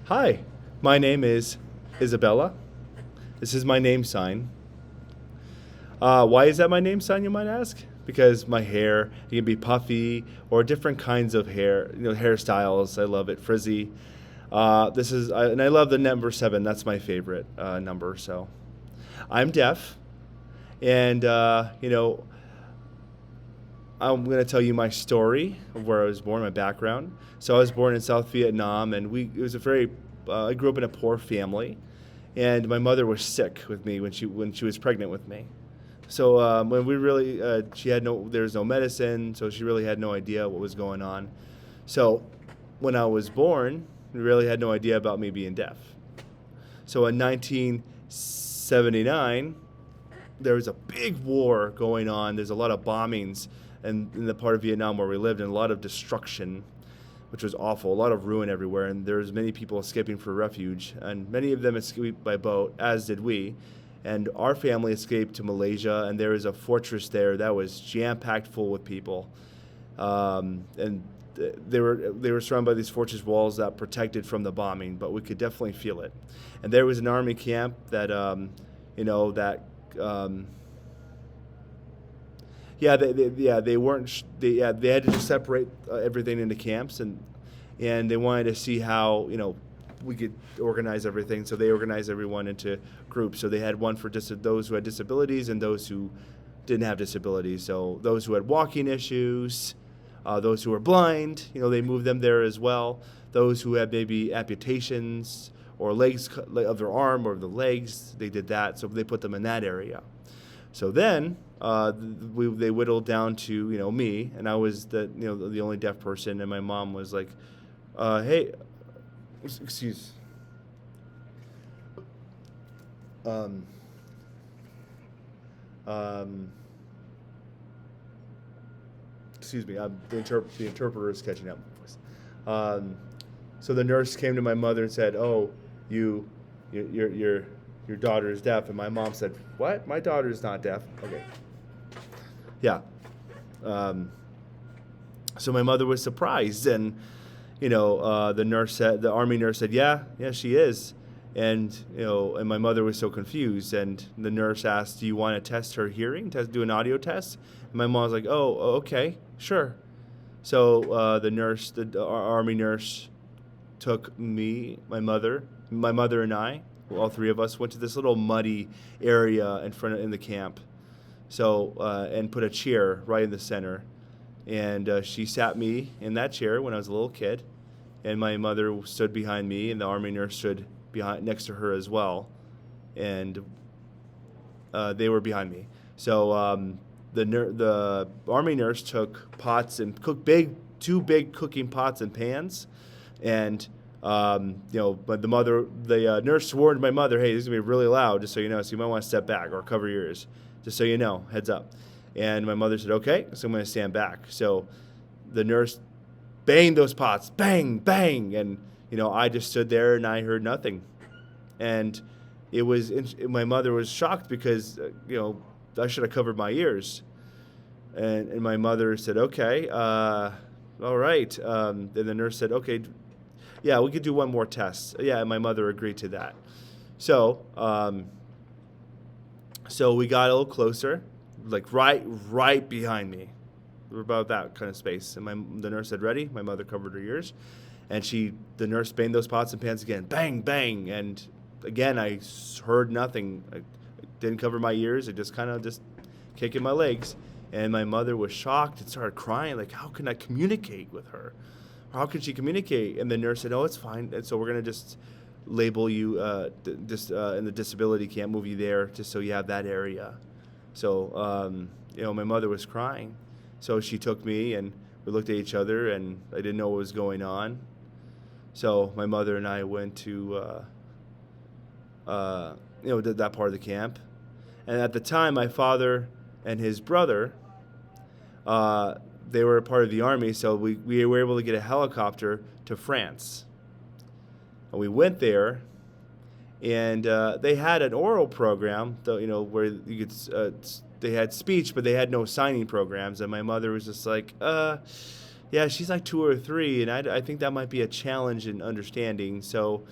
Hi, my name is Isabella. This is my name sign. Why is that my name sign, you might ask? Because my hair, it can be puffy or different kinds of hair, hairstyles. I love it, frizzy. And I love the number seven. That's my favorite number. So I'm deaf, and I'm going to tell you my story of where I was born, my background. So I was born in South Vietnam, and it was a very, I grew up in a poor family, and my mother was sick with me when she was pregnant with me. So when we really, she had no, there was no medicine, so she really had no idea what was going on. So when I was born, we really had no idea about me being deaf. So in 1979, there was a big war going on. There's a lot of bombings in the part of Vietnam where we lived, and a lot of destruction, which was awful. A lot of ruin everywhere, and there was many people escaping for refuge, and many of them escaped by boat, as did we. And our family escaped to Malaysia, and there was a fortress there that was jam-packed full with people, and they were surrounded by these fortress walls that protected from the bombing, but we could definitely feel it. And there was an army camp that, that they weren't they had to just separate everything into camps, and they wanted to see how we could organize everything. So they organized everyone into groups. So they had one for those who had disabilities and those who didn't have disabilities. So those who had walking issues, those who were blind, they moved them there as well. Those who had maybe amputations or legs of their arm or the legs, they did that. So they put them in that area. So then they whittled down to me, and I was the only deaf person, and my mom was like, "Hey, excuse, um, um, excuse me, the interpreter is catching up." Um, so the nurse came to my mother and said, "Oh, you, your daughter is deaf," and my mom said, "What? My daughter is not deaf." Okay. Yeah. Um, so my mother was surprised, and the army nurse said, "Yeah, yeah, she is," and and my mother was so confused, and the nurse asked, "Do you want to test her hearing? Do an audio test?" And my mom was like, "Oh, okay, sure." So the army nurse, took me, my mother and I, all three of us, went to this little muddy area in the camp. So and put a chair right in the center, and she sat me in that chair when I was a little kid, and my mother stood behind me, and the army nurse stood behind next to her as well, and they were behind me. So the army nurse took pots and cooked two big cooking pots and pans, and but the nurse warned my mother, "Hey, this is gonna be really loud, just so you know. So you might want to step back or cover your ears, just so you know. Heads up." And my mother said, "Okay," so I'm gonna stand back. So the nurse banged those pots, bang, bang, and I just stood there and I heard nothing, and my mother was shocked because I should have covered my ears, and my mother said, "Okay, all right." And the nurse said, "Okay, yeah, we could do one more test." Yeah, and my mother agreed to that. So, so we got a little closer, like right behind me. We're about that kind of space. And the nurse said, "Ready?" My mother covered her ears, and the nurse banged those pots and pans again, bang, bang, and again I heard nothing. I didn't cover my ears. I just kind of just kicking my legs, and my mother was shocked and started crying, like, "How can I communicate with her? How can she communicate?" And the nurse said, "Oh, it's fine. And so we're gonna just label you in the disability camp, move you there, just so you have that area." So my mother was crying, so she took me, and we looked at each other, and I didn't know what was going on. So my mother and I went to that part of the camp, and at the time, my father and his brother, they were a part of the army, so we were able to get a helicopter to France. And we went there, and they had an oral program, where you could, they had speech, but they had no signing programs. And my mother was just like, Yeah, she's like 2 or 3, and I think that might be a challenge in understanding. So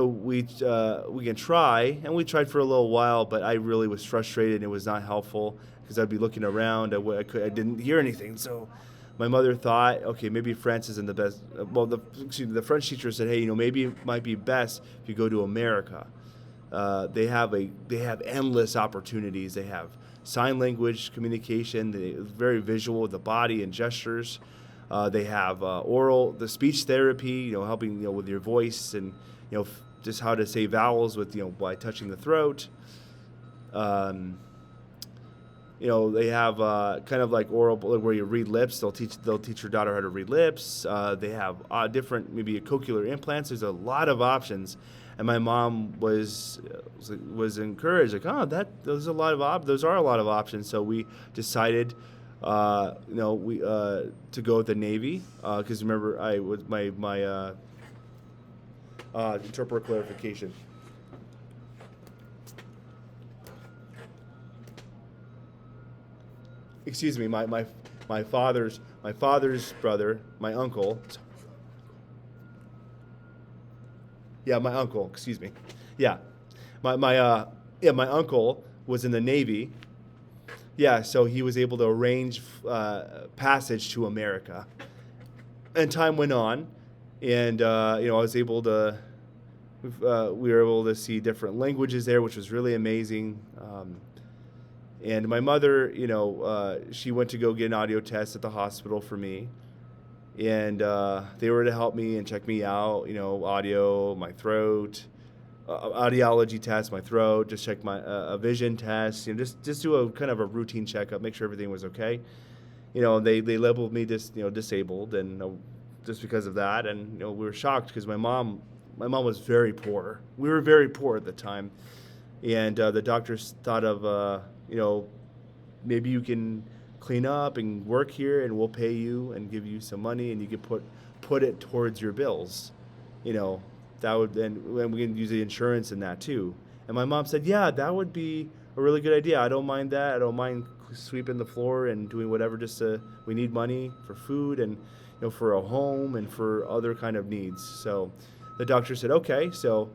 we can try, and we tried for a little while, but I really was frustrated, and it was not helpful because I'd be looking around, I didn't hear anything. So my mother thought, okay, maybe France isn't the best. Well, the French teacher said, hey, maybe it might be best if you go to America. They have endless opportunities. They have sign language communication. Very visual with the body and gestures. They have the speech therapy, helping with your voice and just how to say vowels with by touching the throat. Um, they have kind of like oral where you read lips. They'll teach your daughter how to read lips. They have different maybe cochlear implants. There's a lot of options, and my mom was encouraged like, oh, those are a lot of options. So we decided, we to go with the Navy because remember I was my interpreter clarification. Excuse me, my father's brother, my uncle. Yeah, my uncle. Excuse me. Yeah, my uncle was in the Navy. Yeah, so he was able to arrange passage to America, and time went on, and I was able to. We were able to see different languages there, which was really amazing. And my mother, she went to go get an audio test at the hospital for me. And they were to help me and check me out, audio, my throat, audiology test, my throat, just check my a vision test, just do a kind of a routine checkup, make sure everything was okay. They labeled me disabled, and just because of that. And, we were shocked because my mom was very poor. We were very poor at the time. And the doctors thought of, maybe you can clean up and work here, and we'll pay you and give you some money, and you can put it towards your bills. That would, and we can use the insurance in that too. And my mom said, yeah, that would be a really good idea. I don't mind that. I don't mind sweeping the floor and doing whatever. We need money for food and for a home and for other kind of needs. So the doctor said, okay, so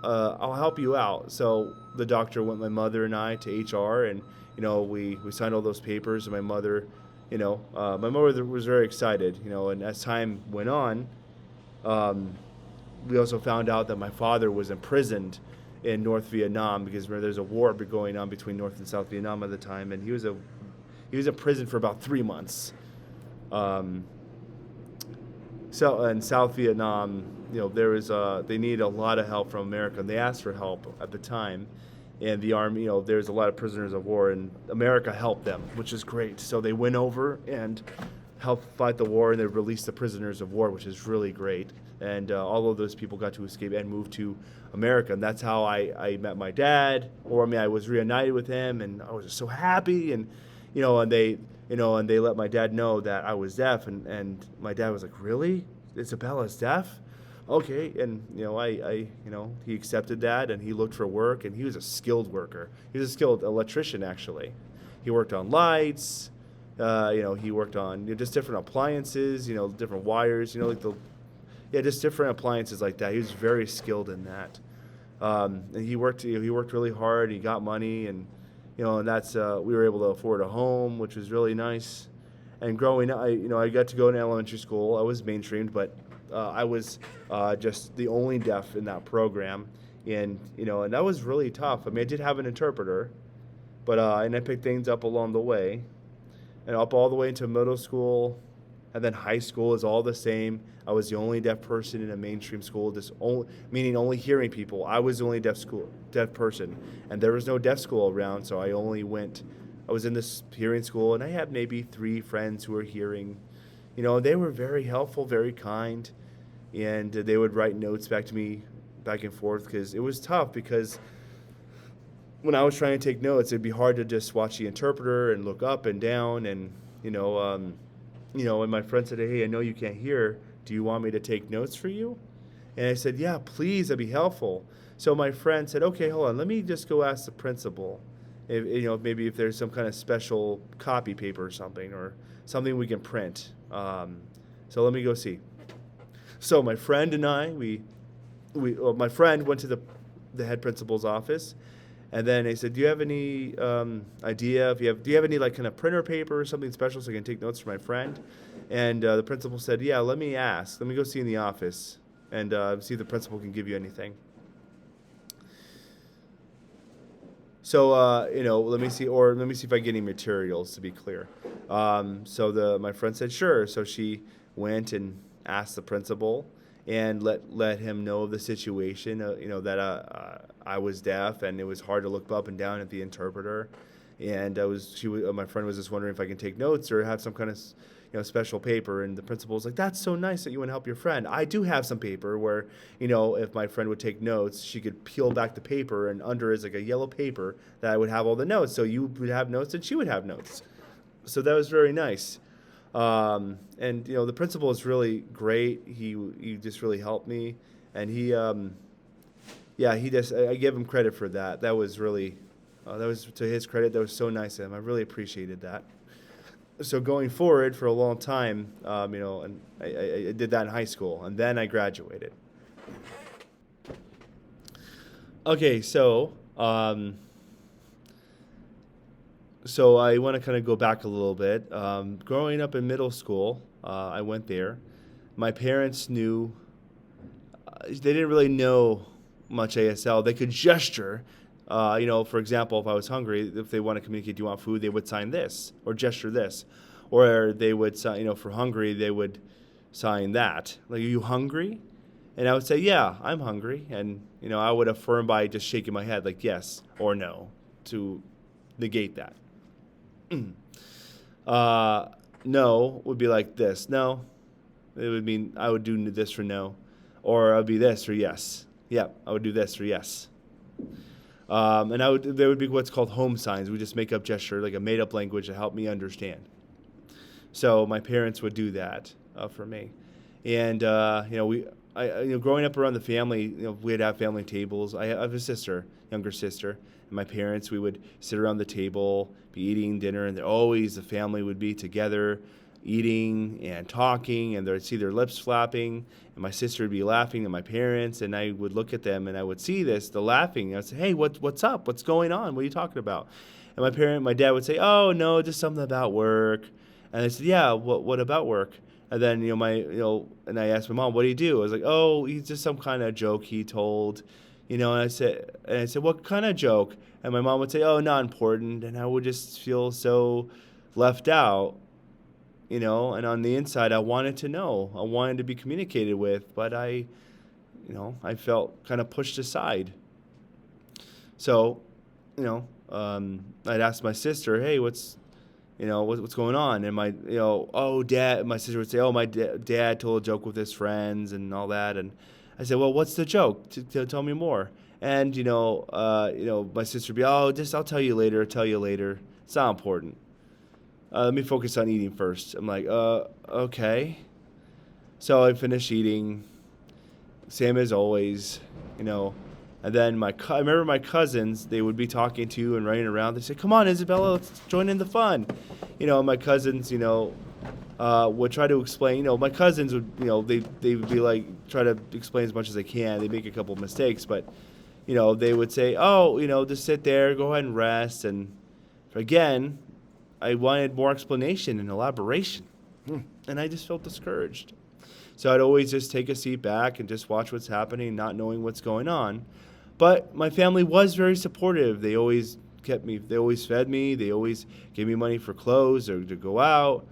I'll help you out. So the doctor went my mother and I to HR, and we signed all those papers. And my mother was very excited. And as time went on, we also found out that my father was imprisoned in North Vietnam because remember there's a war going on between North and South Vietnam at the time, and he was in prison for about 3 months. So in South Vietnam, they needed a lot of help from America, and they asked for help at the time. And the army, there's a lot of prisoners of war, and America helped them, which is great. So they went over and helped fight the war, and they released the prisoners of war, which is really great. And all of those people got to escape and move to America, and that's how I met my dad. I was reunited with him, and I was just so happy. And and they let my dad know that I was deaf, and my dad was like, "Really? Isabella's deaf?" Okay, and he accepted that, and he looked for work, and he was a skilled worker. He was a skilled electrician, actually. He worked on lights. He worked on just different appliances. Different wires. Just different appliances like that. He was very skilled in that. And he worked. He worked really hard. He got money, and and that's we were able to afford a home, which was really nice. And growing up, I got to go to elementary school. I was mainstreamed, but I was just the only deaf in that program, and and that was really tough. I did have an interpreter, but and I picked things up along the way, and up all the way into middle school, and then high school is all the same. I was the only deaf person in a mainstream school, meaning only hearing people. I was the only deaf person, and there was no deaf school around, so I was in this hearing school, and I had maybe 3 friends who were hearing. They were very helpful, very kind, and they would write notes back to me back and forth because it was tough because when I was trying to take notes, it'd be hard to just watch the interpreter and look up and down and, and my friend said, hey, I know you can't hear. Do you want me to take notes for you? And I said, yeah, please, that'd be helpful. So my friend said, okay, hold on, let me just go ask the principal. maybe if there's some kind of special copy paper or something we can print. So let me go see. So my friend and I, my friend went to the head principal's office, and then they said, "Do you have any idea do you have any like kind of printer paper or something special so I can take notes for my friend?" And the principal said, "Yeah, let me ask. Let me go see in the office and see if the principal can give you anything." So let me see if I get any materials. To be clear, so my friend said sure. So she went and asked the principal and let him know of the situation. That I was deaf and it was hard to look up and down at the interpreter, and my friend was just wondering if I can take notes or have some kind of special paper. And the principal was like, "That's so nice that you want to help your friend. I do have some paper where, if my friend would take notes, she could peel back the paper, and under is like a yellow paper that I would have all the notes. So you would have notes and she would have notes." So that was very nice. And the principal is really great. He just really helped me, and I give him credit for that. That was really, that was to his credit. That was so nice of him. I really appreciated that. So going forward for a long time, and I did that in high school, and then I graduated. Okay, so I want to kind of go back a little bit. Growing up in middle school, I went there. My parents knew, they didn't really know much ASL. They could gesture. For example, if I was hungry, if they want to communicate, "Do you want food?" they would sign this or gesture this. Or they would sign, for hungry, they would sign that. Like, "Are you hungry?" And I would say, "Yeah, I'm hungry." And, I would affirm by just shaking my head like yes or no to negate that. No would be like this. No. It would mean I would do this for no. Or it would be this for yes. Yeah, I would do this for yes. And there would be what's called home signs. We just make up gesture, like a made-up language to help me understand. So my parents would do that for me. And, growing up around the family, we'd have family tables. I have a sister, younger sister, and my parents, we would sit around the table, be eating dinner, and the family would be together eating and talking, and they'd see their lips flapping, and my sister would be laughing at my parents, and I would look at them, and I would see the laughing, and I'd say, "Hey, what's up? What's going on? What are you talking about?" And my dad would say, "Oh, no, just something about work." And I said, "Yeah, what about work?" And then, and I asked my mom, "What do you do?" I was like, "Oh, he's just some kind of joke he told." And I said, "What kind of joke?" And my mom would say, "Oh, not important." And I would just feel so left out, and on the inside, I wanted to know. I wanted to be communicated with, but I felt kind of pushed aside. So, I'd ask my sister, "Hey, what's going on?" And my sister would say, "Oh, my dad told a joke with his friends and all that." And I said, "Well, what's the joke? Tell me more." And, my sister would be, "Oh, I'll tell you later, It's not important. Let me focus on eating first." I'm like, okay. So I finished eating, same as always, And then I remember my cousins, they would be talking to you and running around. They say, "Come on, Isabella, let's join in the fun." My cousins, would try to explain. My cousins would, they would be like, try to explain as much as they can. They make a couple of mistakes, but, they would say, "Oh, just sit there, go ahead and rest." And again, I wanted more explanation and elaboration. And I just felt discouraged. So I'd always just take a seat back and just watch what's happening, not knowing what's going on. But my family was very supportive. They always fed me. They always gave me money for clothes or to go out,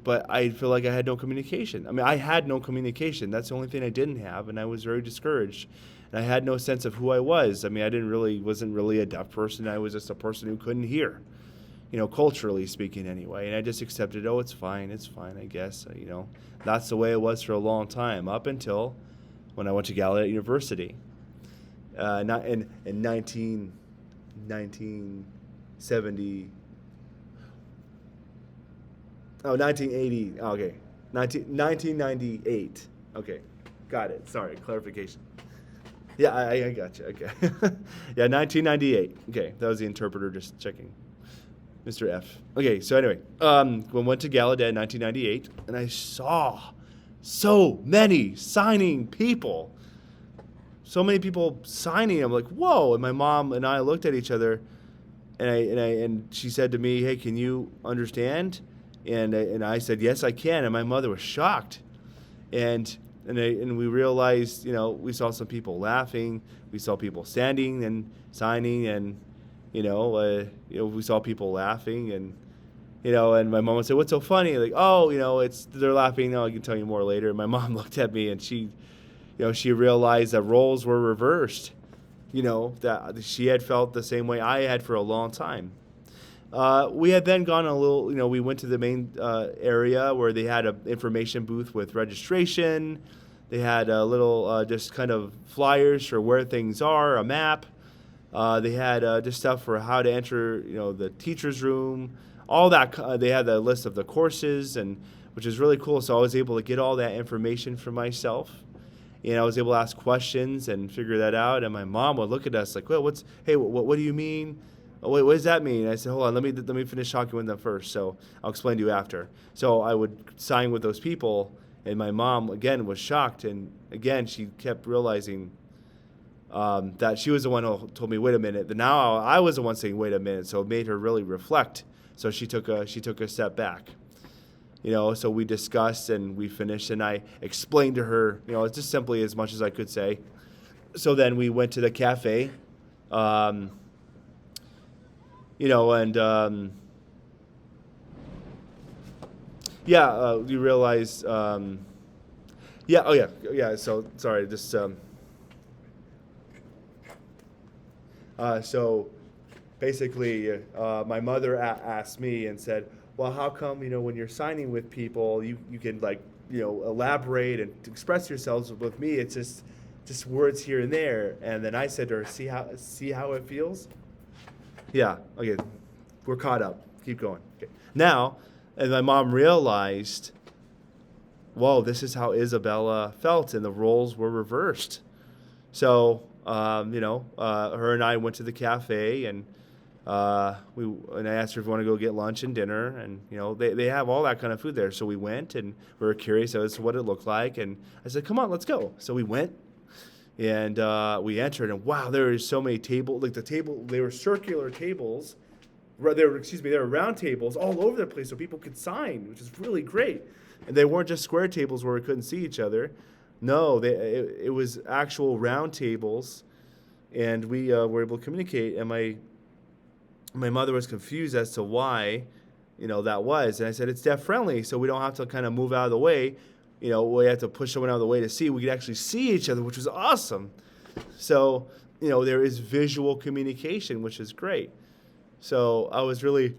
but I feel like I had no communication. I mean, I had no communication. That's the only thing I didn't have, and I was very discouraged. And I had no sense of who I was. I mean, wasn't really a deaf person. I was just a person who couldn't hear, culturally speaking anyway. And I just accepted, "Oh, it's fine, I guess." That's the way it was for a long time, up until when I went to Gallaudet University. Not in 1970. Oh, 1980. Okay. 1998. Okay. Got it. Sorry. Clarification. Yeah, I got you. Okay. Yeah, 1998. Okay, that was the interpreter just checking. Mr. F. Okay, so anyway, we went to Gallaudet in 1998, and I saw so many signing people. So many people signing. I'm like, whoa! And my mom and I looked at each other, and she said to me, "Hey, can you understand?" And I said, "Yes, I can." And my mother was shocked, and and we realized, we saw some people laughing, we saw people standing and signing, and we saw people laughing, and my mom would say, "What's so funny?" Like, "Oh, it's they're laughing." No, I can tell you more later. And my mom looked at me, and she realized that roles were reversed. That she had felt the same way I had for a long time. We had then gone a little, we went to the main area where they had an information booth with registration. They had a little just kind of flyers for where things are, a map. They had just stuff for how to enter, the teacher's room, all that. They had the list of the courses, and which is really cool. So I was able to get all that information for myself. And I was able to ask questions and figure that out. And my mom would look at us like, "Well, what do you mean? Oh, wait, what does that mean?" And I said, "Hold on, let me finish talking with them first. So I'll explain to you after." So I would sign with those people, and my mom again was shocked, and again she kept realizing that she was the one who told me, "Wait a minute." But now I was the one saying, "Wait a minute." So it made her really reflect. So she took a step back. So we discussed and we finished, and I explained to her, just simply as much as I could say. So then we went to the cafe, and yeah, we realized, yeah, oh yeah. So sorry, just so basically, my mother asked me and said, "Well, how come when you're signing with people, you can like elaborate and express yourselves? With me, it's just words here and there." And then I said to her, "See how it feels?" Yeah. Okay. We're caught up. Keep going. Okay. Now, and my mom realized, whoa, this is how Isabella felt, and the roles were reversed. So, her and I went to the cafe, and and I asked her if we want to go get lunch and dinner, and they have all that kind of food there. So we went, and we were curious as to what it looked like, and I said, "Come on, let's go." So we went, and we entered, and wow, there were so many tables. Like they were circular tables. They were round tables all over the place so people could sign, which is really great. And they weren't just square tables where we couldn't see each other. No, it was actual round tables, and we were able to communicate. And my mother was confused as to why, that was. And I said, "It's deaf friendly, so we don't have to kind of move out of the way. We have to push someone out of the way to see. We could actually see each other, which was awesome." So, there is visual communication, which is great. So I was really,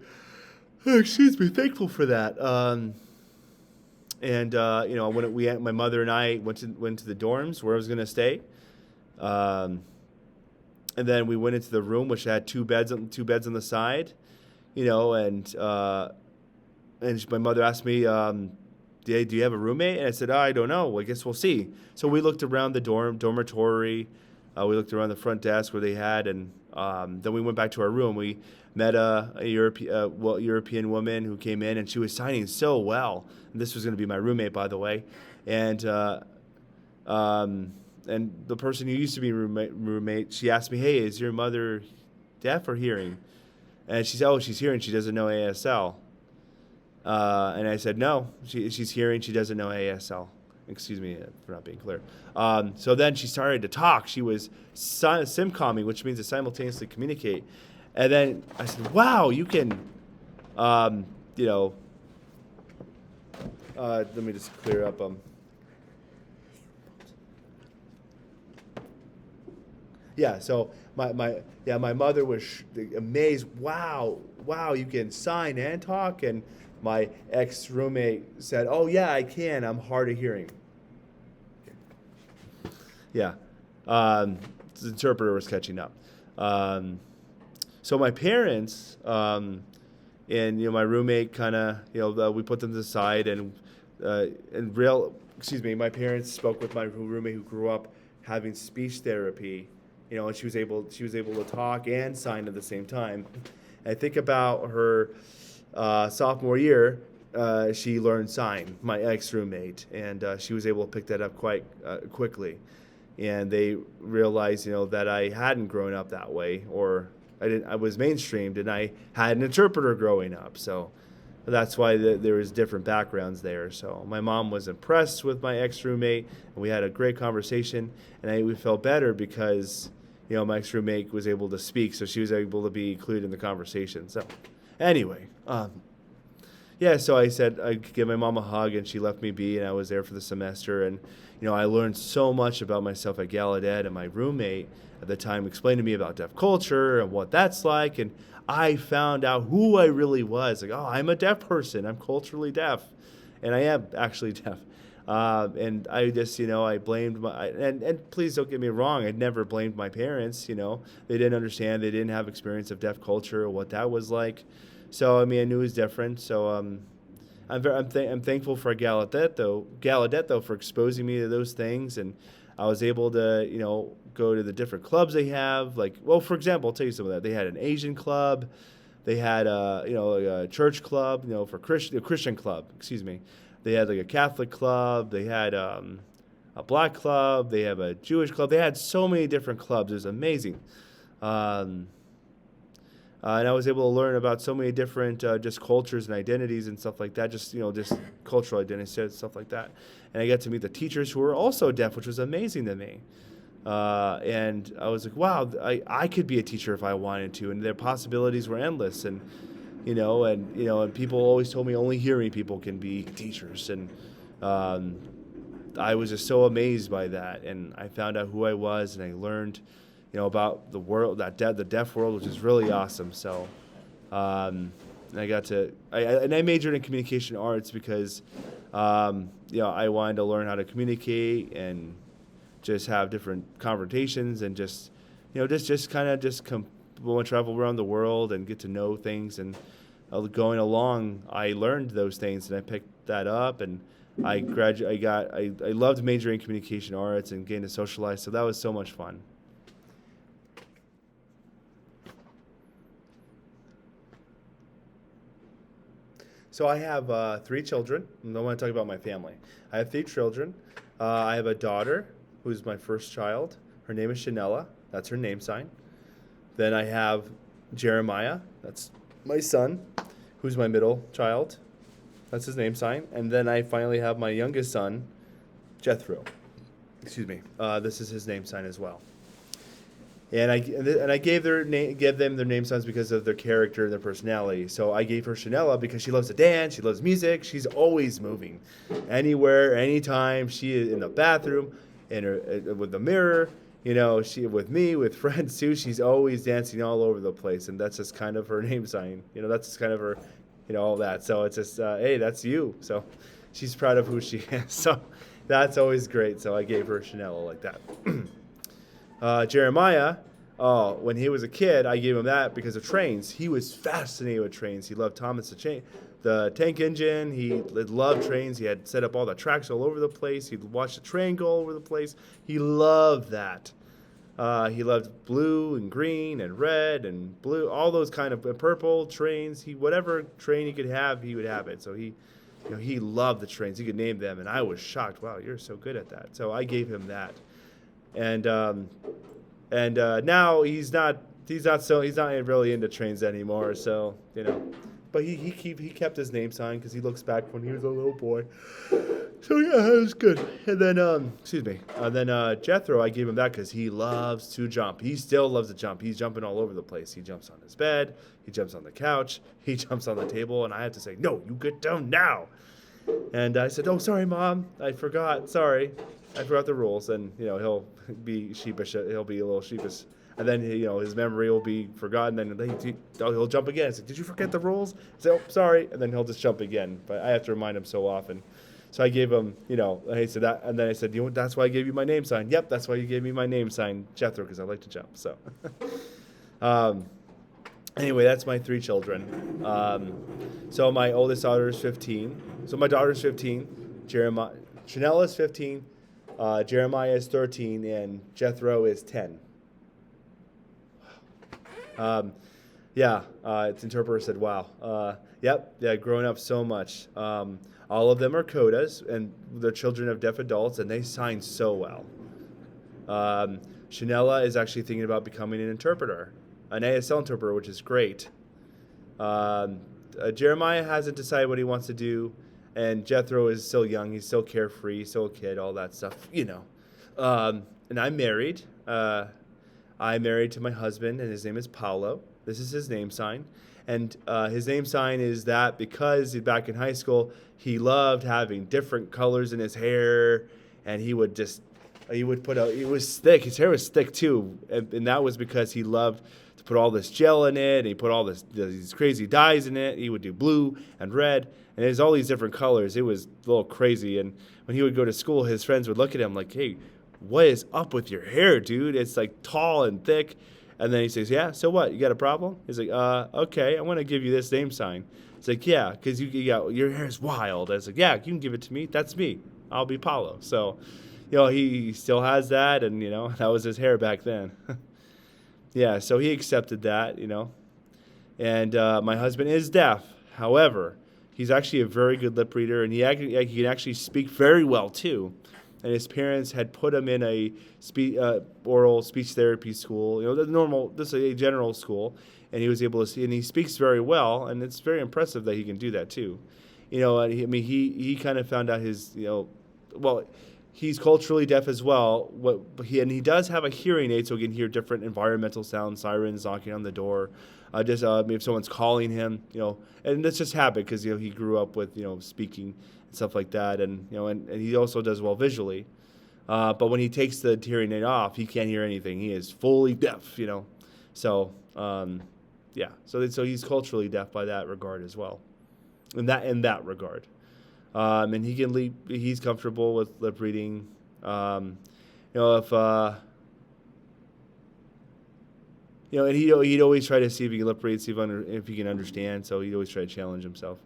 thankful for that. When my mother and I went to the dorms where I was going to stay, and then we went into the room which had two beds on the side, and my mother asked me, "Do you have a roommate?" And I said, "I don't know. Well, I guess we'll see." So we looked around the dormitory. We looked around the front desk where they had, and then we went back to our room. We met a European woman who came in, and she was signing so well. And this was going to be my roommate, by the way. And the person who used to be roommate, she asked me, "Hey, is your mother deaf or hearing?" And she said, "Oh, she's hearing. She doesn't know ASL." And I said, "No, she's hearing. She doesn't know ASL." Excuse me for not being clear. So then she started to talk. She was simcomming, which means to simultaneously communicate. And then I said, "Wow, you can, let me just clear up. Yeah. So my mother was amazed. Wow, you can sign and talk." And my ex roommate said, "Oh yeah, I can. I'm hard of hearing." Yeah. The interpreter was catching up. So my parents, and my roommate kind of, we put them to the side, and my parents spoke with my roommate who grew up having speech therapy, and she was able to talk and sign at the same time. And I think about her sophomore year, she learned sign, my ex-roommate, and she was able to pick that up quite quickly. And they realized, that I hadn't grown up that way, or I was mainstreamed, and I had an interpreter growing up. So that's why there was different backgrounds there. So my mom was impressed with my ex-roommate, and we had a great conversation. And we felt better because, my ex-roommate was able to speak, so she was able to be included in the conversation. So anyway, yeah, so I said I'd give my mom a hug, and she left me be, and I was there for the semester. And, I learned so much about myself at Gallaudet, and my roommate at the time explained to me about deaf culture and what that's like. And I found out who I really was. Like, oh, I'm a deaf person. I'm culturally deaf. And I am actually deaf. And I just, I blamed and please don't get me wrong, I never blamed my parents. They didn't understand. They didn't have experience of deaf culture or what that was like. So, I knew it was different. So, I'm thankful for Gallaudet though, for exposing me to those things. And I was able to, go to the different clubs they have. Like, well, for example, I'll tell you some of that. They had an Asian club. They had, a church club, for a Christian club, excuse me. They had like a Catholic club. They had a black club. They have a Jewish club. They had so many different clubs. It was amazing. And I was able to learn about so many different just cultures and identities and stuff like that, just cultural identities and stuff like that. And I got to meet the teachers who were also deaf, which was amazing to me. And I was like, wow, I could be a teacher if I wanted to, and their possibilities were endless. And and people always told me only hearing people can be teachers. And I was just so amazed by that. And I found out who I was, and I learned about the world, the deaf world, which is really awesome. So, and I majored in communication arts because, I wanted to learn how to communicate and just have different confrontations and just want to travel around the world and get to know things. And going along, I learned those things, and I picked that up, and I loved majoring in communication arts and getting to socialize. So that was so much fun. So I have 3 children, and I want to talk about my family. I have 3 children. I have a daughter, who's my first child. Her name is Shanella. That's her name sign. Then I have Jeremiah. That's my son, who's my middle child. That's his name sign. And then I finally have my youngest son, Jethro. Excuse me. This is his name sign as well. And I gave them their name signs because of their character and their personality. So I gave her Shanella because she loves to dance, she loves music, she's always moving, anywhere, anytime. She is in the bathroom, with the mirror, she with me, with friends too. She's always dancing all over the place, and that's just kind of her name sign. That's just kind of her, all that. So it's just, hey, that's you. So she's proud of who she is. So that's always great. So I gave her Shanella like that. Jeremiah, when he was a kid, I gave him that because of trains. He was fascinated with trains. He loved Thomas the Tank Engine. He loved trains. He had set up all the tracks all over the place. He'd watch the train go all over the place. He loved that. He loved blue and green and red and blue, all those kind of purple trains. Whatever train he could have, he would have it. So he loved the trains. He could name them, and I was shocked. Wow, you're so good at that. So I gave him that. And now he's not really into trains anymore. So but he kept his name sign because he looks back when he was a little boy. So yeah, that was good. And then Jethro, I gave him that because he loves to jump. He still loves to jump. He's jumping all over the place. He jumps on his bed. He jumps on the couch. He jumps on the table, and I have to say, no, you get down now. And I said, oh, sorry, Mom, I forgot. Sorry. I forgot the rules, and he'll be sheepish. He'll be a little sheepish, and then his memory will be forgotten. And he'll jump again. I said, "Did you forget the rules?" I said, "Oh, sorry," and then he'll just jump again. But I have to remind him so often. So I gave him, I said that, and then I said, that's why I gave you my name sign. Yep, that's why you gave me my name sign, Jethro, because I like to jump. So, anyway, that's my 3 children. So my oldest daughter is 15. So my daughter's 15. Chanel is 15. Jeremiah is 13, and Jethro is 10. Its interpreter said, wow. Growing up so much. All of them are codas, and they're children of deaf adults, and they sign so well. Shanella is actually thinking about becoming an interpreter, an ASL interpreter, which is great. Jeremiah hasn't decided what he wants to do, and Jethro is still young. He's still carefree, still a kid, all that stuff, And I'm married. I'm married to my husband, and his name is Paolo. This is his name sign. And his name sign is that because back in high school, he loved having different colors in his hair, and he would it was thick. His hair was thick too, and that was because he loved to put all this gel in it, and he put all these crazy dyes in it. He would do blue and red, and there's all these different colors. It was a little crazy, and when he would go to school, his friends would look at him like, hey, what is up with your hair, dude? It's like tall and thick. And then he says, yeah, so what? You got a problem? He's like, okay, I want to give you this name sign. It's like, yeah, because your hair is wild. I was like, yeah, you can give it to me. That's me. I'll be Paulo. So, he still has that, and, that was his hair back then. Yeah, so he accepted that, And my husband is deaf. However, he's actually a very good lip reader, and he can actually speak very well, too. And his parents had put him in a oral speech therapy school, this is a general school, and he was able to see, and he speaks very well, and it's very impressive that he can do that too. He kind of found out he's culturally deaf as well. He does have a hearing aid, so he can hear different environmental sounds, sirens knocking on the door, maybe if someone's calling him, and that's just habit because he grew up with speaking. Stuff like that, and he also does well visually, but when he takes the hearing aid off, he can't hear anything. He is fully deaf, So he's culturally deaf by that regard as well, in that regard, and he's comfortable with lip reading. And he'd always try to see if he can lip read, see if he can understand. So he'd always try to challenge himself.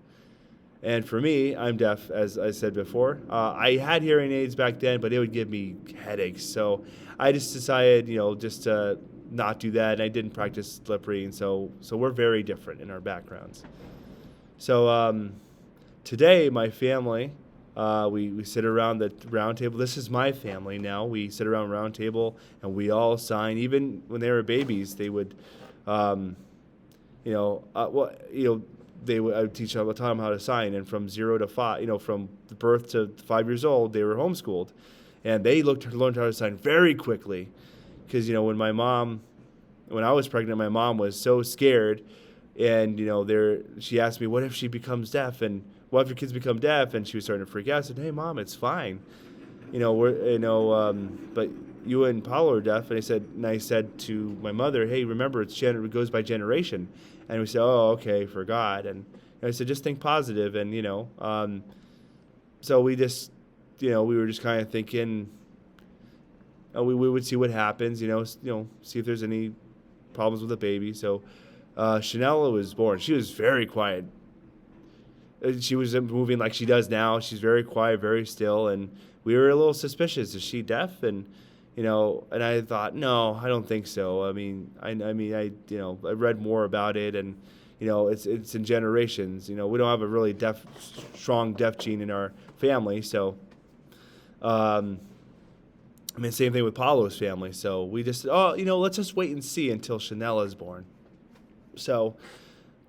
And for me, I'm deaf, as I said before. I had hearing aids back then, but it would give me headaches. So I just decided, just to not do that. And I didn't practice lip reading. So we're very different in our backgrounds. So today, my family, we sit around the round table. This is my family now. We sit around a round table, and we all sign. Even when they were babies, they would, I would teach them all the time how to sign, and from 0 to 5, from birth to 5 years old, they were homeschooled, and they learned how to sign very quickly, because when I was pregnant, my mom was so scared, and she asked me, what if she becomes deaf, and what if your kids become deaf, and she was starting to freak out. I said, hey mom, it's fine, but you and Paulo are deaf, and I said to my mother, hey, remember it goes by generation. And we said, oh, okay, forgot. And I said, just think positive. And, so we just, we were just kind of thinking, we would see what happens, see if there's any problems with the baby. So Shanella was born. She was very quiet. She was moving like she does now. She's very quiet, very still. And we were a little suspicious. Is she deaf? And and I thought, no, I don't think so. I read more about it, and it's in generations. We don't have a really strong deaf gene in our family. So, same thing with Paulo's family. So we just said, let's just wait and see until Chanel is born. So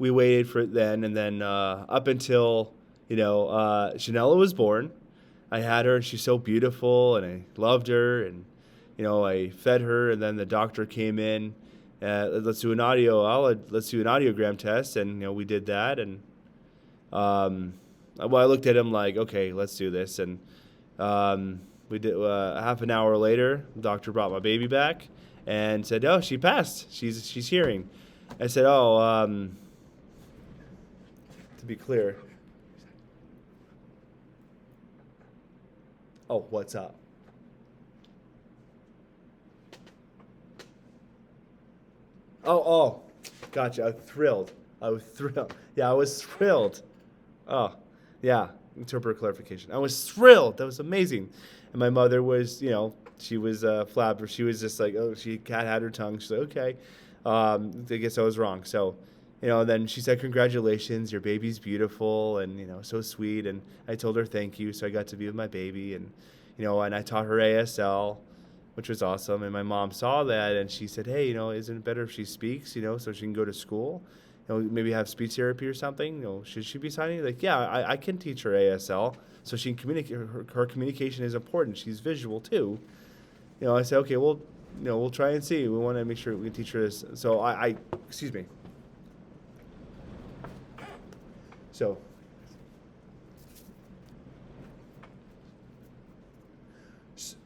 we waited for it then, and then up until Chanela was born, I had her, and she's so beautiful, and I loved her, and I fed her, and then the doctor came in. Let's do an audiogram test, and we did that, and I looked at him like, okay, let's do this, and we did. Half an hour later, the doctor brought my baby back and said, oh, she passed. She's hearing. I said, to be clear. Oh, what's up? Oh, gotcha. I was thrilled. Yeah, I was thrilled. Oh, yeah. Interpreter clarification. I was thrilled. That was amazing. And my mother was, she was flabber. She was just like, oh, she had her tongue. She's like, okay, I guess I was wrong. So, then she said, congratulations, your baby's beautiful and, so sweet. And I told her thank you. So I got to be with my baby and, and I taught her ASL, which was awesome. And my mom saw that and she said, hey, isn't it better if she speaks, so she can go to school, maybe have speech therapy or something? Should she be signing? Like, yeah, I can teach her ASL so she can communicate. Her communication is important. She's visual too. I said, okay, well, we'll try and see. We want to make sure we can teach her this. So excuse me.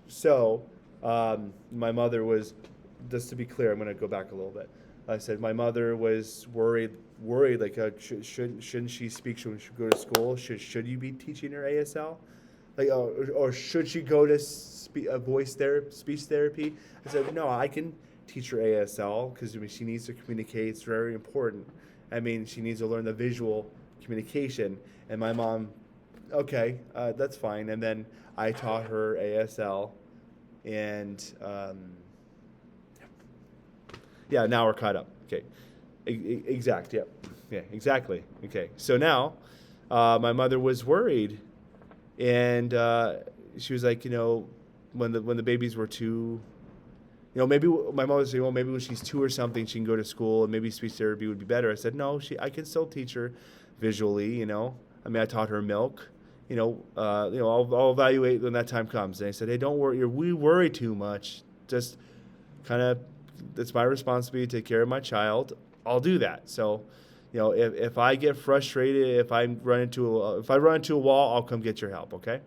So, my mother was, just to be clear, I'm going to go back a little bit. I said my mother was worried, like, shouldn't she speak? Should she go to school? Should you be teaching her ASL? Like, or should she go to speech therapy? I said, no, I can teach her ASL because she needs to communicate. It's very important. She needs to learn the visual communication. And my mom, okay, that's fine. And then I taught her ASL, and yeah, now we're caught up. Okay, exact. Yep. Yeah, exactly. Okay, so now my mother was worried. And she was like, when the babies were two, maybe my mother said, well, maybe when she's two or something, she can go to school and maybe speech therapy would be better. I said, no, I can still teach her visually. I taught her milk. I'll evaluate when that time comes. And I said, hey, don't worry. We worry too much. Just kind of, it's my responsibility to take care of my child. I'll do that. So. If I get frustrated, if I run into a wall, I'll come get your help. Okay.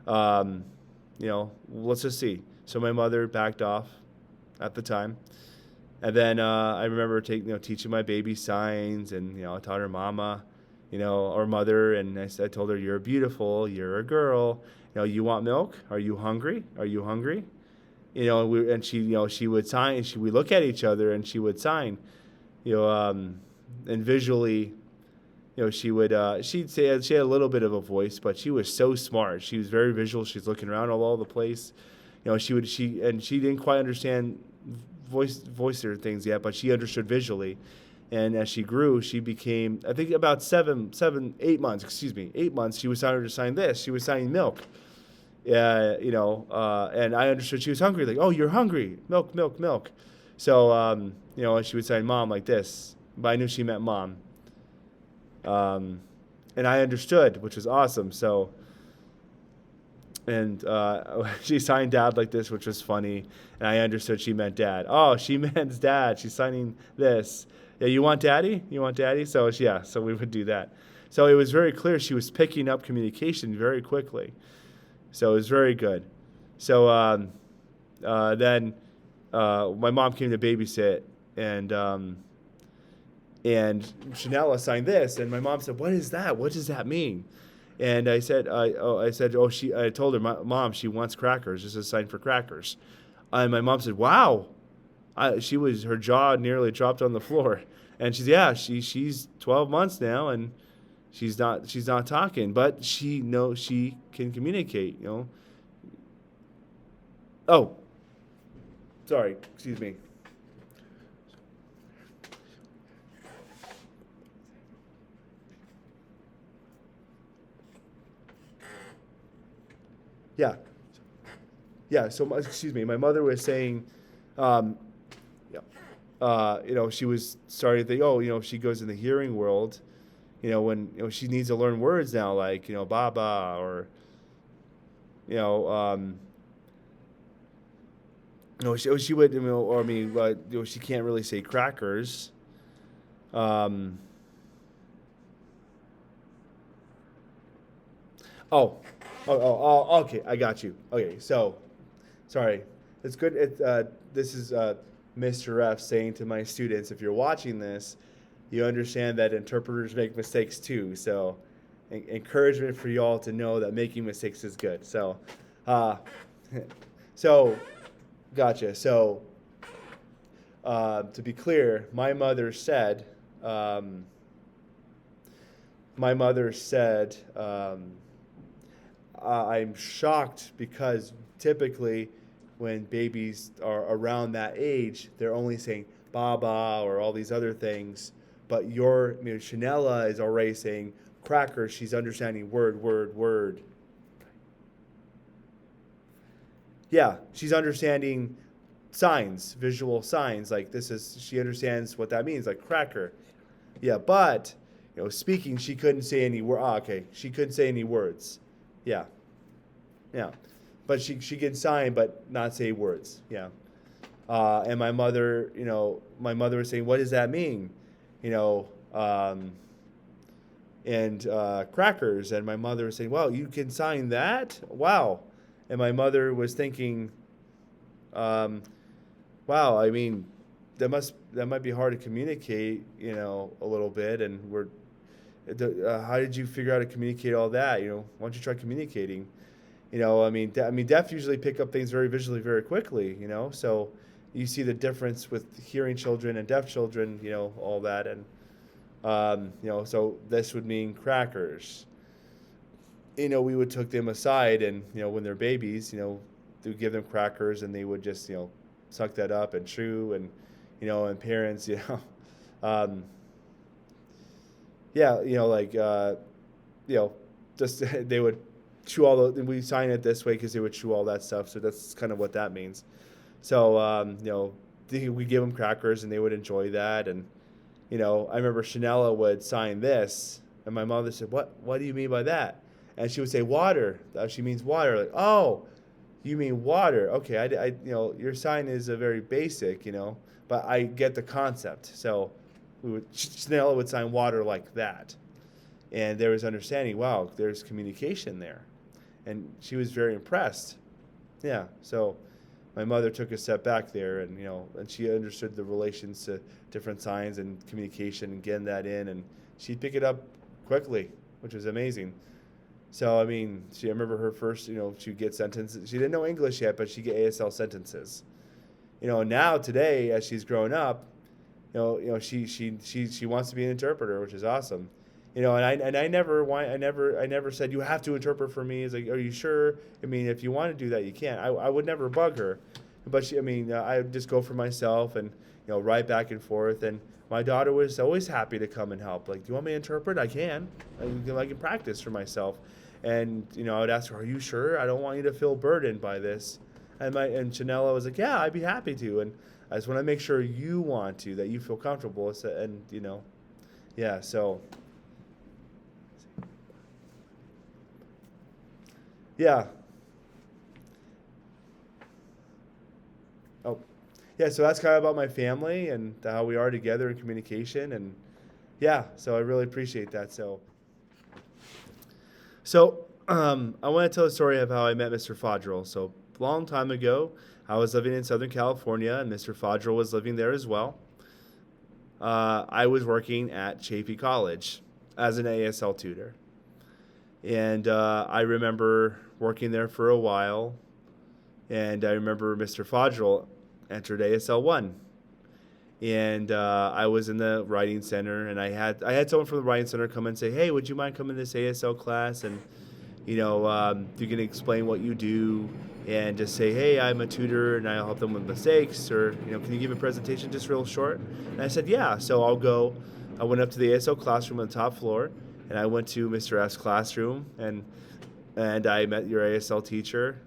Let's just see. So my mother backed off at the time, and then I remember teaching my baby signs, and I taught her mama, or mother, and I told her, you're beautiful, you're a girl. You want milk? Are you hungry? Are you hungry? And she would sign. We look at each other, and she would sign. And visually, she'd say she had a little bit of a voice, but she was so smart. She was very visual. She's looking around all over the place. She didn't quite understand voice or things yet, but she understood visually. And as she grew, she became, I think about 8 months, 8 months, she was starting to sign this. She was signing milk. And I understood she was hungry. Like, oh, you're hungry. Milk, milk, milk. So, and she would sign mom like this. But I knew she meant mom. And I understood, which was awesome. So, and she signed dad like this, which was funny. And I understood she meant dad. Oh, she meant dad. She's signing this. Yeah, you want daddy? You want daddy? So, yeah, so we would do that. So it was very clear she was picking up communication very quickly. So it was very good. So then my mom came to babysit, and Chanela signed this, and my mom said, "What is that? What does that mean?" And I said, I told her, Mom, she wants crackers. This is a sign for crackers. And my mom said, "Wow." Her jaw nearly dropped on the floor. And she's 12 months now, and she's not talking, but she knows she can communicate. Oh, sorry, excuse me. Yeah. Yeah, so, excuse me, my mother was saying, she was starting to think, if she goes in the hearing world, when, she needs to learn words now, like, baba, or, she would, she can't really say crackers. Okay, I got you. Okay, so, sorry. It's good. This is Mr. F saying to my students, if you're watching this, you understand that interpreters make mistakes too. So, encouragement for y'all to know that making mistakes is good. So, gotcha. So, to be clear, my mother said, I'm shocked because typically when babies are around that age, they're only saying baba or all these other things. But Chanela is already saying cracker. She's understanding word, word, word. Yeah, she's understanding signs, visual signs. Like she understands what that means, like cracker. Yeah, but speaking, she couldn't say any word. Okay, she couldn't say any words. Yeah, yeah, but she can sign, but not say words. Yeah, and my mother was saying, "What does that mean?" You know, and crackers, and my mother was saying, "Wow, you can sign that? Wow," and my mother was thinking, um, "Wow, I mean, that might be hard to communicate, a little bit, and how did you figure out to communicate all that? Why don't you try communicating? Deaf usually pick up things very visually, very quickly. So you see the difference with hearing children and deaf children. All that, and so this would mean crackers. We would take them aside, and when they're babies, to give them crackers, and they would just suck that up and chew, and and parents, um, yeah, just they would chew we sign it this way because they would chew all that stuff. So that's kind of what that means. So, we give them crackers and they would enjoy that. And, I remember Chanela would sign this and my mother said, what do you mean by that? And she would say water. She means water. Like, oh, you mean water. Okay. Your sign is a very basic, but I get the concept. So Chanela would sign water like that. And there was understanding, wow, there's communication there. And she was very impressed. Yeah, so my mother took a step back there, and and she understood the relations to different signs and communication and getting that in, and she'd pick it up quickly, which was amazing. So I remember her first, she'd get sentences. She didn't know English yet, but she'd get ASL sentences. Now today, as she's grown up, she wants to be an interpreter, which is awesome. I never said you have to interpret for me. It's like, are you sure? If you want to do that, you can. I would never bug her, but I would just go for myself and write back and forth. And my daughter was always happy to come and help. Like, do you want me to interpret? I can. I can practice for myself. And I would ask her, are you sure? I don't want you to feel burdened by this. And Chanela was like, yeah, I'd be happy to. And I just want to make sure you want to, that you feel comfortable. And yeah, so. Yeah. Oh, yeah. So that's kind of about my family and how we are together in communication, and yeah. So I really appreciate that. I want to tell a story of how I met Mr. Foddrill. So a long time ago, I was living in Southern California, and Mr. Foddrill was living there as well. I was working at Chaffey College as an ASL tutor. And I remember working there for a while, and I remember Mr. Foddrill entered ASL 1. And I was in the writing center, and I had someone from the writing center come and say, hey, would you mind coming to this ASL class? And, you can explain what you do and just say, hey, I'm a tutor, and I'll help them with mistakes, or, can you give a presentation just real short? And I said, yeah, so I'll go. I went up to the ASL classroom on the top floor, and I went to Mr. F's classroom, and I met your ASL teacher,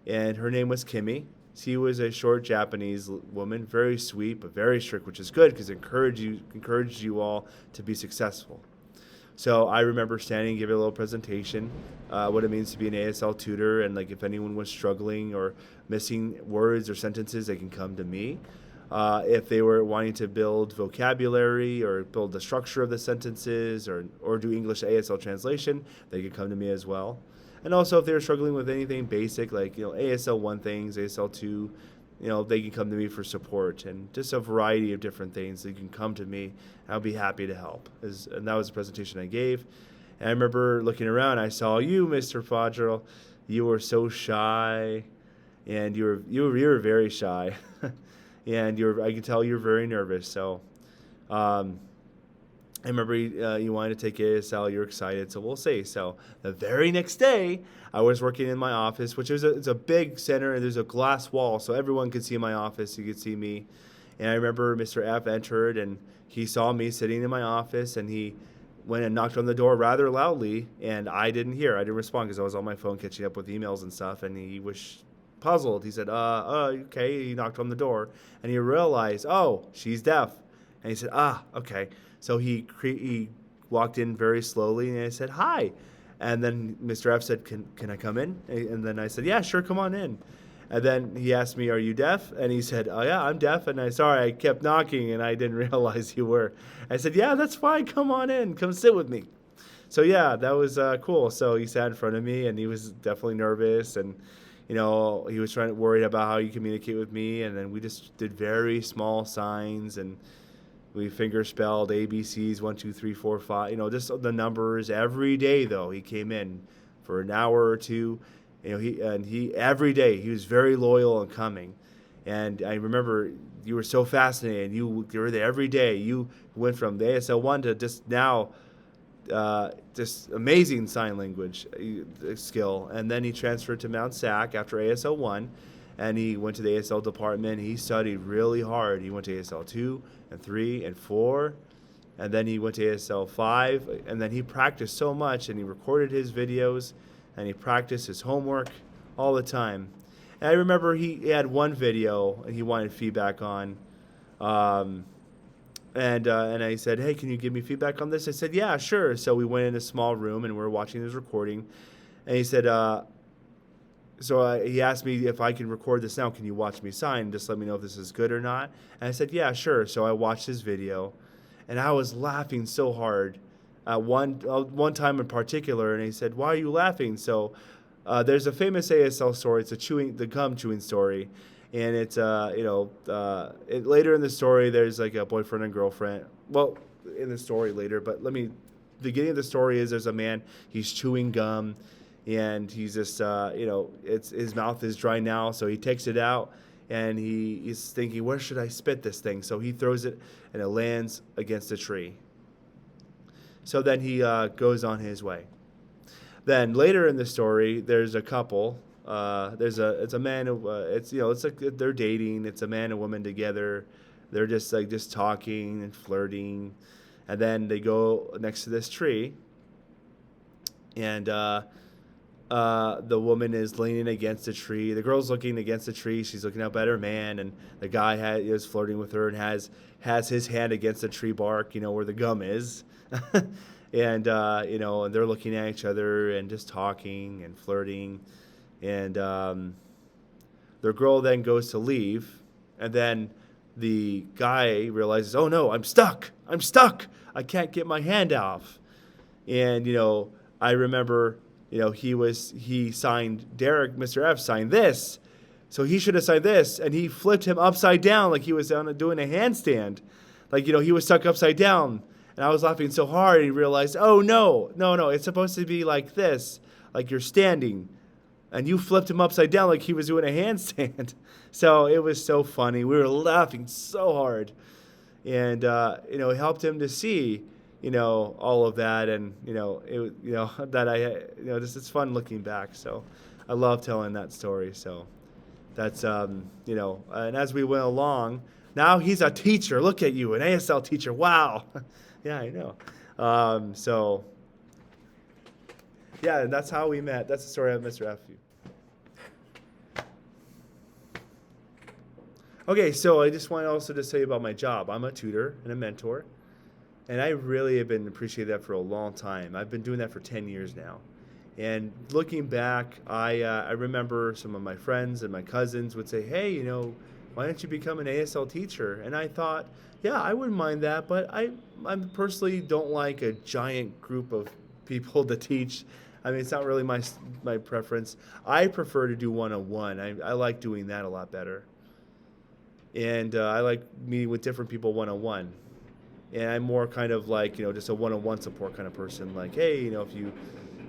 and her name was Kimmy. She was a short Japanese woman, very sweet, but very strict, which is good because it encouraged you all to be successful. So I remember standing and giving a little presentation, what it means to be an ASL tutor, and like if anyone was struggling or missing words or sentences, they can come to me. If they were wanting to build vocabulary or build the structure of the sentences or do English to ASL translation, they could come to me as well. And also if they were struggling with anything basic like ASL 1 things, ASL 2, they can come to me for support, and just a variety of different things. They can come to me, and I'll be happy to help. And that was the presentation I gave. And I remember looking around, I saw you, Mr. Foddrill. You were so shy, and you were very shy. And I can tell you're very nervous. So I remember you wanted to take ASL. You're excited, so we'll see. So the very next day, I was working in my office, which is it's a big center, and there's a glass wall, so everyone could see my office. You could see me. And I remember Mr. F entered, and he saw me sitting in my office, and he went and knocked on the door rather loudly, and I didn't hear. I didn't respond because I was on my phone catching up with emails and stuff, and he was puzzled. He said, okay. He knocked on the door, and he realized, oh, she's deaf. And he said, okay. So he walked in very slowly, and I said, hi. And then Mr. F said, can I come in? And then I said, yeah, sure, come on in. And then he asked me, are you deaf? And he said, oh, yeah, I'm deaf. And I kept knocking, and I didn't realize you were. I said, yeah, that's fine. Come on in. Come sit with me. So, yeah, that was cool. So he sat in front of me, and he was definitely nervous. And, he was worried about how you communicate with me. And then we just did very small signs, and we finger spelled ABCs, 1, 2, 3, 4, 5, just the numbers. Every day, though, he came in for an hour or two. He every day he was very loyal and coming. And I remember you were so fascinated. You were there every day. You went from the ASL 1 to just now, just amazing sign language skill. And then he transferred to Mount SAC after ASL 1, and he went to the ASL department. He studied really hard. He went to ASL 2 and 3 and 4, and then he went to ASL 5, and then he practiced so much, and he recorded his videos, and he practiced his homework all the time. And I remember he had one video and he wanted feedback on, and I said, hey, can you give me feedback on this? I said, yeah, sure. So we went in a small room, and we were watching his recording, and he said, he asked me if I can record this now. Can you watch me sign? Just let me know if this is good or not. And I said, yeah, sure. So I watched his video, and I was laughing so hard. One time in particular, and he said, why are you laughing? So there's a famous ASL story. It's the gum chewing story. And it's, later in the story, there's like a boyfriend and girlfriend. Well, in the story later, but the beginning of the story is there's a man, he's chewing gum, and he's just, his mouth is dry now, so he takes it out, and he's thinking, where should I spit this thing? So he throws it, and it lands against a tree. So then he goes on his way. Then later in the story, there's a couple. It's a man. It's like they're dating. It's a man and woman together. They're just talking and flirting, and then they go next to this tree. And the woman is leaning against the tree. The girl's looking against the tree. She's looking up at her man, and the guy is flirting with her and has his hand against the tree bark, where the gum is. And and they're looking at each other and just talking and flirting, and the girl then goes to leave, and then the guy realizes, oh no, I'm stuck, I can't get my hand off. And I remember he signed, Mr. F signed this, so he should have signed this, and he flipped him upside down like he was doing a handstand, like he was stuck upside down. And I was laughing so hard, he realized, oh, no, it's supposed to be like this, like you're standing. And you flipped him upside down like he was doing a handstand. So it was so funny. We were laughing so hard. And, it helped him to see, all of that. And, it's fun looking back. So I love telling that story. So that's, and as we went along, now he's a teacher. Look at you, an ASL teacher. Wow. Yeah, I know. And that's how we met. That's the story of Mr. F. Okay, so I just want to also just tell you about my job. I'm a tutor and a mentor, and I really have been appreciating that for a long time. I've been doing that for 10 years now. And looking back, I remember some of my friends and my cousins would say, hey, why don't you become an ASL teacher? And I thought, yeah, I wouldn't mind that, but I personally don't like a giant group of people to teach. I mean, it's not really my preference. I prefer to do one-on-one. I like doing that a lot better. And I like meeting with different people one-on-one. And I'm more kind of like, just a one-on-one support kind of person. Like, hey, if you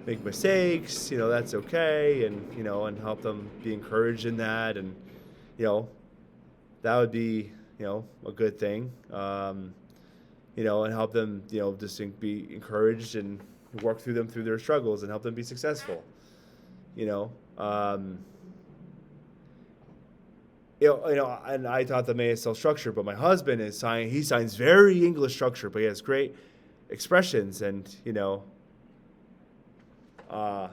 make mistakes, that's okay. And, and help them be encouraged in that. And, that would be, a good thing. and help them, just be encouraged and work through their struggles and help them be successful. You know, um, and I taught them ASL structure, but my husband he signs very English structure, but he has great expressions, and uh,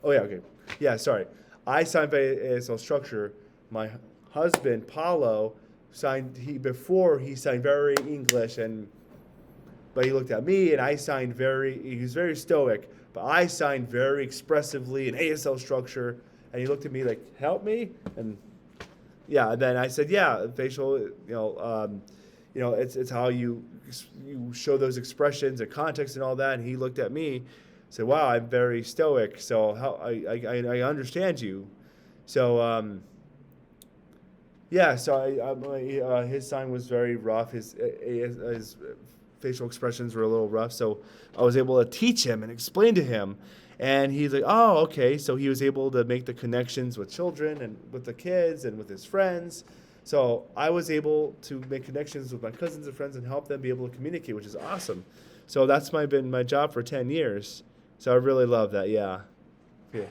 oh yeah, okay, yeah, sorry, I signed very ASL structure. My husband Paulo before he signed very English, but he looked at me and I signed he was very stoic, but I signed very expressively in ASL structure, and he looked at me like, help me? And yeah, and then I said, yeah, facial, it's how you show those expressions and context and all that. And he looked at me, said, wow, I'm very stoic, so how I understand you. So yeah, so his sign was very rough. His facial expressions were a little rough, so I was able to teach him and explain to him. And he's like, oh, okay. So he was able to make the connections with children and with the kids and with his friends. So I was able to make connections with my cousins and friends and help them be able to communicate, which is awesome. So that's been my job for 10 years. So I really love that, yeah. Yeah.